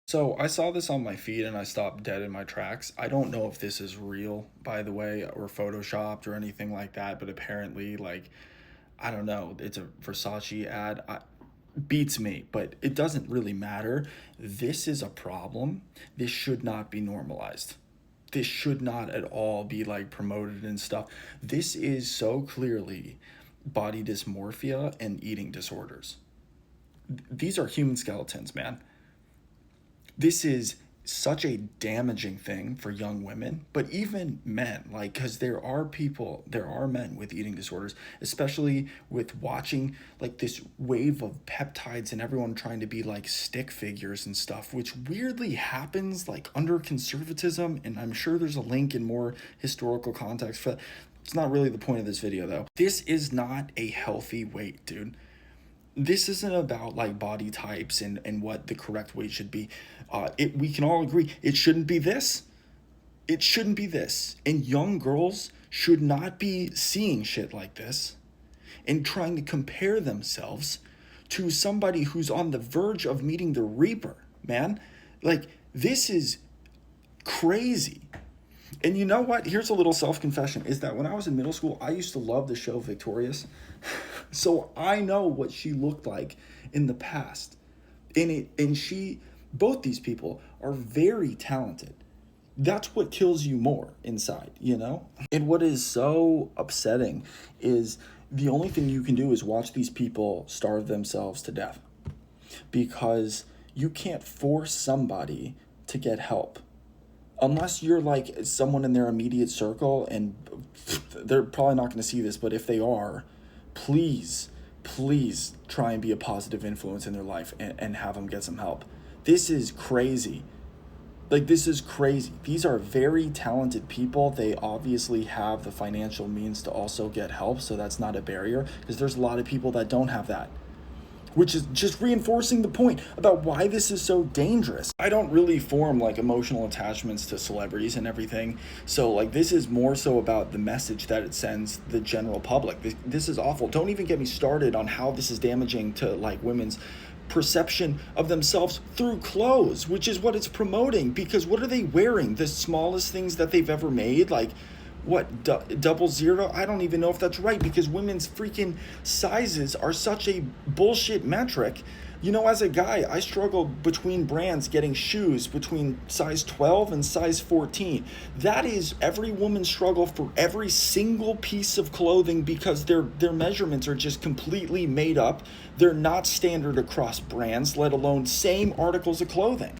So I saw this on my feed and I stopped dead in my tracks. I don't know if this is real, by the way, or photoshopped or anything like that, but apparently, like, I don't know, it's a Versace ad. Beats me, but it doesn't really matter. This is a problem. This should not be normalized. This should not at all be like promoted and stuff. This is so clearly body dysmorphia and eating disorders. These are human skeletons, man. This is such a damaging thing for young women, but even men, like, because there are men with eating disorders, especially with watching like this wave of peptides and everyone trying to be like stick figures and stuff, which weirdly happens like under conservatism. And I'm sure there's a link in more historical context for that. It's not really the point of this video, though. This is not a healthy weight, dude. This isn't about like body types and what the correct weight should be. We can all agree it shouldn't be this. It shouldn't be this. And young girls should not be seeing shit like this and trying to compare themselves to somebody who's on the verge of meeting the Reaper, man. Like, this is crazy. And you know what? Here's a little self-confession, is that when I was in middle school, I used to love the show Victorious. So I know what she looked like in the past. Both these people are very talented. That's what kills you more inside, you know? And what is so upsetting is the only thing you can do is watch these people starve themselves to death, because you can't force somebody to get help unless you're like someone in their immediate circle, and they're probably not going to see this, but if they are, please try and be a positive influence in their life, and have them get some help. This is crazy. Like, this is crazy. These are very talented people. They obviously have the financial means to also get help, so that's not a barrier, because there's a lot of people that don't have that, which is just reinforcing the point about why this is so dangerous. I don't really form like emotional attachments to celebrities and everything. So like, this is more so about the message that it sends the general public. This is awful. Don't even get me started on how this is damaging to like women's perception of themselves through clothes, which is what it's promoting. Because what are they wearing? The smallest things that they've ever made? Like, what, double zero? I don't even know if that's right, because women's freaking sizes are such a bullshit metric. You know, as a guy, I struggle between brands getting shoes between size 12 and size 14. That is every woman's struggle for every single piece of clothing, because their measurements are just completely made up. They're not standard across brands, let alone same articles of clothing.